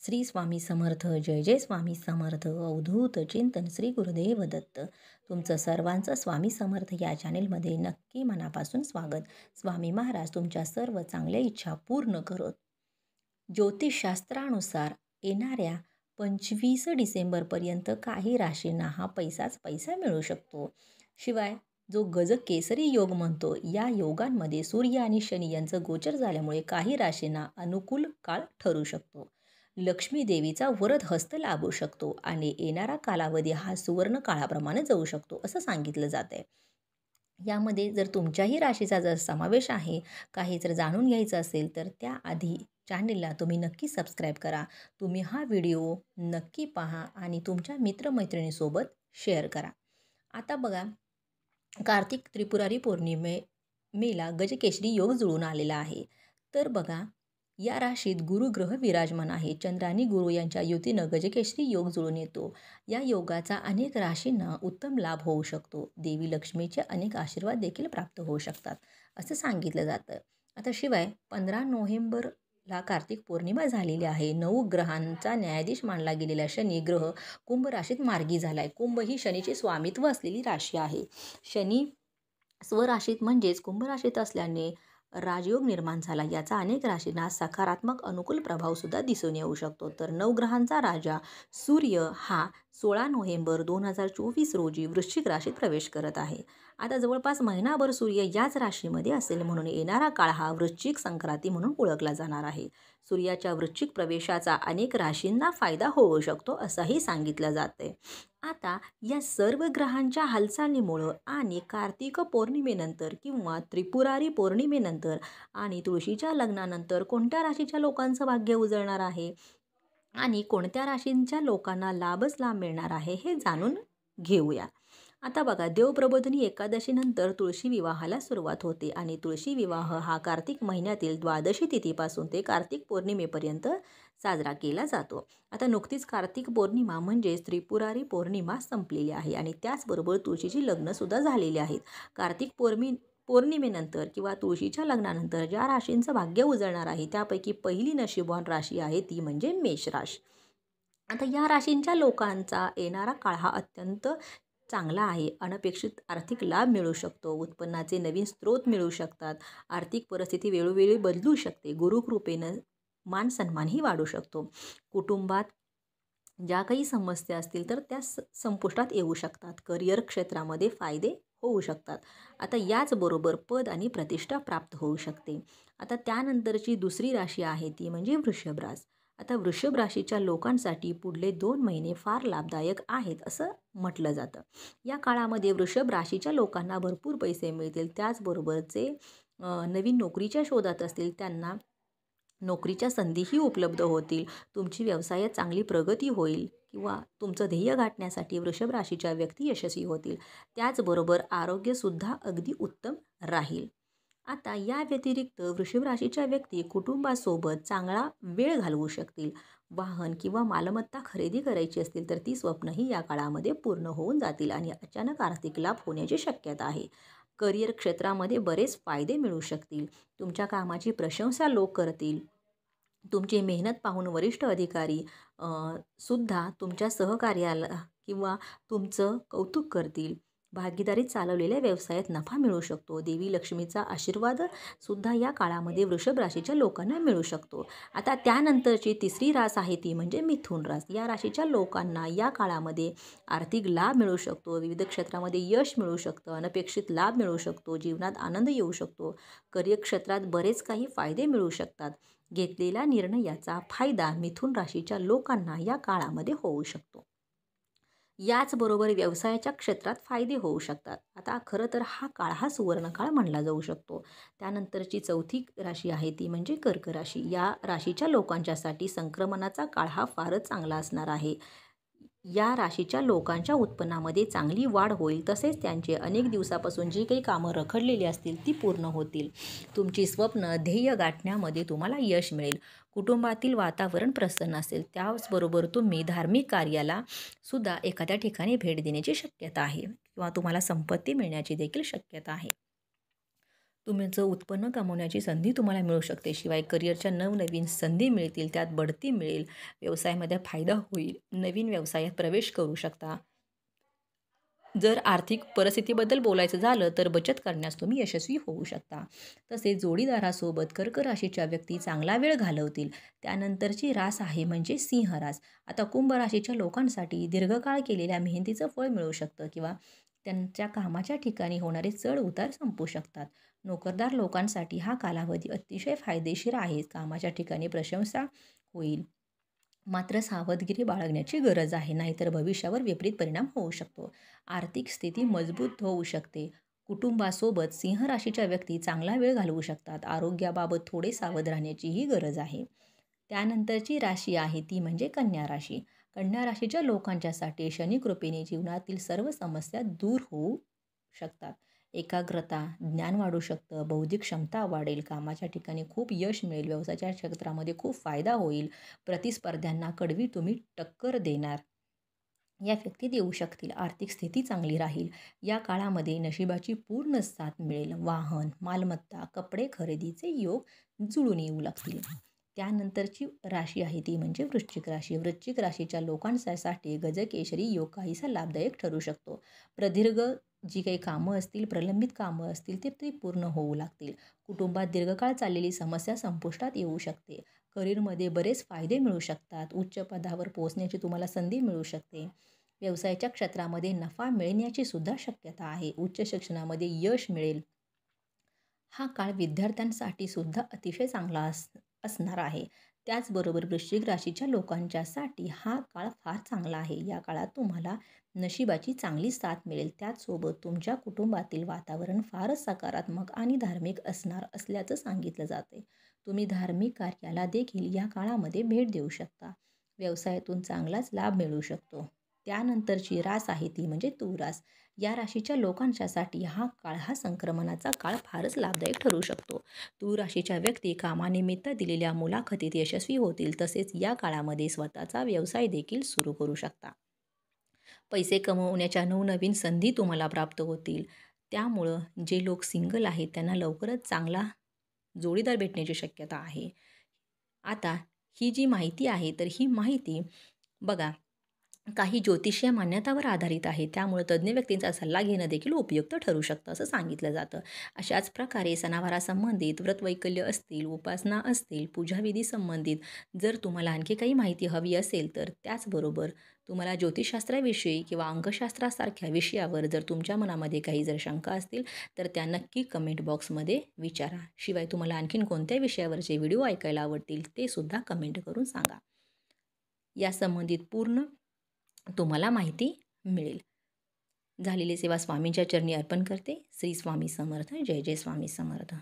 श्री स्वामी समर्थ. जय जय स्वामी समर्थ. अवधूत चिंतन श्री गुरुदेव दत्त. तुमचं सर्वांचं स्वामी समर्थ या चॅनेलमध्ये नक्की मनापासून स्वागत. स्वामी महाराज तुमच्या सर्व चांगल्या इच्छा पूर्ण करत. ज्योतिषशास्त्रानुसार येणाऱ्या 25 डिसेंबरपर्यंत काही राशींना हा पैसाच पैसा मिळू शकतो. शिवाय जो गजकेसरी योग म्हणतो, या योगांमध्ये सूर्य आणि शनी यांचं गोचर झाल्यामुळे काही राशींना अनुकूल काळ ठरू शकतो. लक्ष्मी देवीचा वरद हस्त लाभू शकतो आणि येणारा कालावधी हा सुवर्ण काळाप्रमाणे जाऊ शकतो असं सांगितलं जात आहे. यामध्ये जर तुमच्याही राशीचा जर समावेश आहे, काही जर जाणून घ्यायचं असेल तर त्याआधी चॅनेलला तुम्ही नक्की सबस्क्राईब करा. तुम्ही हा व्हिडिओ नक्की पहा आणि तुमच्या मित्रमैत्रिणीसोबत शेअर करा. आता बघा, कार्तिक त्रिपुरारी पौर्णिमेला गजकेसरी योग जुळून आलेला आहे. तर बघा, या राशीत गुरुग्रह विराजमान आहे. चंद्र आणि गुरु यांच्या युतीनं गजकेसरी योग जुळून येतो. या योगाचा अनेक राशींना उत्तम लाभ होऊ शकतो. देवी लक्ष्मीचे अनेक आशीर्वाद देखील प्राप्त होऊ शकतात असं सांगितलं जातं. आता शिवाय 15 नोव्हेंबरला कार्तिक पौर्णिमा झालेली आहे. 9 ग्रहांचा न्यायाधीश मानला गेलेला शनी ग्रह कुंभ राशीत मार्गी झाला आहे. कुंभ ही शनीचे स्वामित्व असलेली राशी आहे. शनी स्वराशीत म्हणजेच कुंभ राशीत असल्याने राजयोग निर्माण झाला. याचा अनेक राशींना सकारात्मक अनुकूल प्रभाव सुद्धा दिसून येऊ शकतो. तर 9 ग्रहांचा राजा सूर्य हा 16 नोव्हेंबर 2024 रोजी वृश्चिक राशीत प्रवेश करत आहे. आता जवळपास महिनाभर सूर्य याच राशीमध्ये असेल, म्हणून येणारा काळ हा वृश्चिक संक्रांती म्हणून ओळखला जाणार आहे. सूर्याच्या वृश्चिक प्रवेशाचा अनेक राशींना फायदा होऊ शकतो असंही सांगितलं जाते. आता या सर्व ग्रहांच्या हालचालीमुळं आणि कार्तिक पौर्णिमेनंतर किंवा त्रिपुरारी पौर्णिमेनंतर आणि तुळशीच्या लग्नानंतर कोणत्या राशीच्या लोकांचं भाग्य उजळणार आहे आणि कोणत्या राशींच्या लोकांना लाभच लाभ मिळणार आहे हे जाणून घेऊया. आता बघा, देवप्रबोधिनी एकादशीनंतर तुळशी विवाहाला सुरुवात होते आणि तुळशी विवाह हा कार्तिक महिन्यातील द्वादशी तिथीपासून ते कार्तिक पौर्णिमेपर्यंत साजरा केला जातो. आता नुकतीच कार्तिक पौर्णिमा म्हणजेच त्रिपुरारी पौर्णिमा संपलेली आहे आणि त्याचबरोबर तुळशीची लग्नसुद्धा झालेली आहेत. कार्तिक पौर्णिमेनंतर किंवा तुळशीच्या लग्नानंतर ज्या राशींचं भाग्य उजळणार आहे त्यापैकी पहिली नशीबवान राशी आहे ती म्हणजे मेष राशी. आता या राशींच्या लोकांचा येणारा काळ हा अत्यंत चांगला आहे. अनपेक्षित आर्थिक लाभ मिळू शकतो. उत्पन्नाचे नवीन स्रोत मिळू शकतात. आर्थिक परिस्थिती वेळोवेळी बदलू शकते. गुरुकृपेनं मान सन्मानही वाढू शकतो. कुटुंबात ज्या काही समस्या असतील तर त्या संपुष्टात येऊ शकतात. करिअर क्षेत्रामध्ये फायदे होऊ शकतात. आता याचबरोबर पद आणि प्रतिष्ठा प्राप्त होऊ शकते. आता त्यानंतरची दुसरी राशी आहे ती म्हणजे वृषभ रास. आता वृषभ राशीच्या लोकांसाठी पुढले 2 महिने फार लाभदायक आहेत असं म्हटलं जातं. या काळामध्ये वृषभ राशीच्या लोकांना भरपूर पैसे मिळतील. त्याचबरोबर जे नवीन नोकरीच्या शोधात असतील त्यांना नोकरीच्या संधीही उपलब्ध होतील. तुमची व्यवसायात चांगली प्रगती होईल किंवा तुमचं ध्येय गाठण्यासाठी वृषभ राशीच्या व्यक्ती यशस्वी होतील. त्याचबरोबर आरोग्यसुद्धा अगदी उत्तम राहील. आता या व्यतिरिक्त वृषभ राशीच्या व्यक्ती कुटुंबासोबत चांगला वेळ घालवू शकतील. वाहन किंवा मालमत्ता खरेदी करायची असतील तर ती स्वप्नही या काळामध्ये पूर्ण होऊन जातील आणि अचानक आर्थिक लाभ होण्याची शक्यता आहे. करिअर क्षेत्रामध्ये बरेच फायदे मिळू शकतील. तुमच्या कामाची प्रशंसा लोक करतील. तुमची मेहनत पाहून वरिष्ठ अधिकारी सुद्धा तुमच्या सहकार्याला किंवा तुमचं कौतुक करतील. भागीदारीत चालवलेल्या व्यवसायात नफा मिळू शकतो. देवी लक्ष्मीचा आशीर्वाद सुद्धा या काळामध्ये वृषभ राशीच्या लोकांना मिळू शकतो. आता त्यानंतरची तिसरी रास आहे ती म्हणजे मिथुन रास. या राशीच्या लोकांना या काळामध्ये आर्थिक लाभ मिळू शकतो. विविध क्षेत्रामध्ये यश मिळू शकतं. अनपेक्षित लाभ मिळू शकतो. जीवनात आनंद येऊ शकतो. करिअर क्षेत्रात बरेच काही फायदे मिळू शकतात. घेतलेल्या निर्णयाचा फायदा मिथुन राशीच्या लोकांना या काळामध्ये होऊ शकतो. याचबरोबर व्यवसायाच्या क्षेत्रात फायदे होऊ शकतात. आता खरं तर हा काळ हा सुवर्णकाळ मानला जाऊ शकतो. त्यानंतरची चौथी राशी आहे ती म्हणजे कर्क राशी. या राशीच्या लोकांच्यासाठी संक्रमणाचा काळ हा फारच चांगला असणार आहे. या राशीच्या लोकांच्या उत्पन्नामध्ये चांगली वाढ होईल. तसेच त्यांचे अनेक दिवसापासून जी काही कामं रखडलेली असतील ती पूर्ण होतील. तुमची स्वप्न ध्येय गाठण्यामध्ये तुम्हाला यश मिळेल. कुटुंबातील वातावरण प्रसन्न असेल. त्याचबरोबर तुम्ही धार्मिक कार्याला सुद्धा एखाद्या ठिकाणी भेट देण्याची शक्यता आहे किंवा तुम्हाला संपत्ती मिळण्याची देखील शक्यता आहे. तुमचं उत्पन्न कमवण्याची संधी तुम्हाला मिळू शकते. शिवाय करिअरच्या नवनवीन संधी मिळतील, त्यात बढती मिळेल, व्यवसायामध्ये फायदा होईल, नवीन व्यवसायात प्रवेश करू शकता. जर आर्थिक परिस्थितीबद्दल बोलायचं झालं तर बचत करण्यास तुम्ही यशस्वी होऊ शकता. तसेच जोडीदारासोबत कर्क राशीच्या व्यक्ती चांगला वेळ घालवतील. त्यानंतरची रास आहे म्हणजे सिंह रास. आता कुंभ राशीच्या लोकांसाठी दीर्घकाळ केलेल्या मेहनतीचं फळ मिळू शकतं किंवा त्यांच्या कामाच्या ठिकाणी होणारे चढ उतार संपू शकतात. नोकरदार लोकांसाठी हा कालावधी अतिशय फायदेशीर आहे. कामाच्या ठिकाणी प्रशंसा होईल. मात्र सावधगिरी बाळगण्याची गरज आहे, नाहीतर भविष्यावर विपरीत परिणाम होऊ शकतो. आर्थिक स्थिती मजबूत होऊ शकते. कुटुंबासोबत सिंह राशीच्या व्यक्ती चांगला वेळ घालवू शकतात. आरोग्याबाबत थोडे सावध राहण्याचीही गरज आहे. त्यानंतरची राशी आहे ती म्हणजे कन्या राशी. कन्या राशीच्या लोकांच्यासाठी शनिकृपेने जीवनातील सर्व समस्या दूर होऊ शकतात. एकाग्रता, ज्ञान वाढू शकतं, बौद्धिक क्षमता वाढेल, कामाच्या ठिकाणी खूप यश मिळेल, व्यवसायाच्या क्षेत्रामध्ये खूप फायदा होईल, प्रतिस्पर्ध्यांना कडवी तुम्ही टक्कर देणार या व्यक्ती देऊ शकतील. आर्थिक स्थिती चांगली राहील. या काळामध्ये नशिबाची पूर्ण साथ मिळेल. वाहन, मालमत्ता, कपडे खरेदीचे योग जुळून येऊ लागतील. त्यानंतरची राशी आहे ती म्हणजे वृश्चिक राशी. वृश्चिक राशीच्या लोकांसाठी गजकेसरी योग काहीसा लाभदायक ठरू शकतो. प्रदीर्घ जी काही कामं असतील, प्रलंबित कामं असतील ते पूर्ण होऊ लागतील. कुटुंबात दीर्घकाळ चाललेली समस्या संपुष्टात येऊ शकते. करिअरमध्ये बरेच फायदे मिळू शकतात. उच्च पदावर पोहोचण्याची तुम्हाला संधी मिळू शकते. व्यवसायाच्या क्षेत्रामध्ये नफा मिळण्याची सुद्धा शक्यता आहे. उच्च शिक्षणामध्ये यश मिळेल. हा काळ विद्यार्थ्यांसाठी सुद्धा अतिशय चांगला असणार आहे. त्याचबरोबर वृश्चिक राशीच्या लोकांच्यासाठी हा काळ फार चांगला आहे. या काळात तुम्हाला नशिबाची चांगली साथ मिळेल. त्याचसोबत तुमच्या कुटुंबातील वातावरण फारच सकारात्मक आणि धार्मिक असणार असल्याचं सांगितलं जाते. तुम्ही धार्मिक कार्याला देखील या काळामध्ये भेट देऊ शकता. व्यवसायातून चांगलाच लाभ मिळू शकतो. त्यानंतरची रास आहे ती म्हणजे तुळ रास. या राशीच्या लोकांच्यासाठी हा काळ हा संक्रमणाचा काळ फारच लाभदायक ठरू शकतो. तुळ राशीच्या व्यक्ती कामानिमित्त दिलेल्या मुलाखतीत यशस्वी होतील. तसेच या काळामध्ये स्वतःचा व्यवसाय देखील सुरू करू शकता. पैसे कमवण्याच्या नवनवीन संधी तुम्हाला प्राप्त होतील. त्यामुळं जे लोक सिंगल आहेत त्यांना लवकरच चांगला जोडीदार भेटण्याची शक्यता आहे. आता ही जी माहिती आहे तर ही माहिती बघा काही ज्योतिषीय मान्यतावर आधारित आहे. त्यामुळे तज्ज्ञ व्यक्तींचा सल्ला घेणं देखील उपयुक्त ठरू शकतं असं सांगितलं जातं. अशाच प्रकारे सणावारासंबंधित व्रतवैकल्य असतील, उपासना असतील, पूजाविधी संबंधित जर तुम्हाला आणखी काही माहिती हवी असेल तर त्याचबरोबर तुम्हाला ज्योतिषशास्त्राविषयी किंवा अंकशास्त्रासारख्या विषयावर जर तुमच्या मनामध्ये काही जर शंका असतील तर त्या नक्की कमेंट बॉक्समध्ये विचारा. शिवाय तुम्हाला आणखीन कोणत्या विषयावरचे व्हिडिओ ऐकायला आवडतील ते सुद्धा कमेंट करून सांगा. या संबंधित पूर्ण तुम्हाला माहिती मिळेल. झालेली सेवा स्वामींच्या चरणी अर्पण करते. श्री स्वामी समर्थ. जय जय स्वामी समर्थ.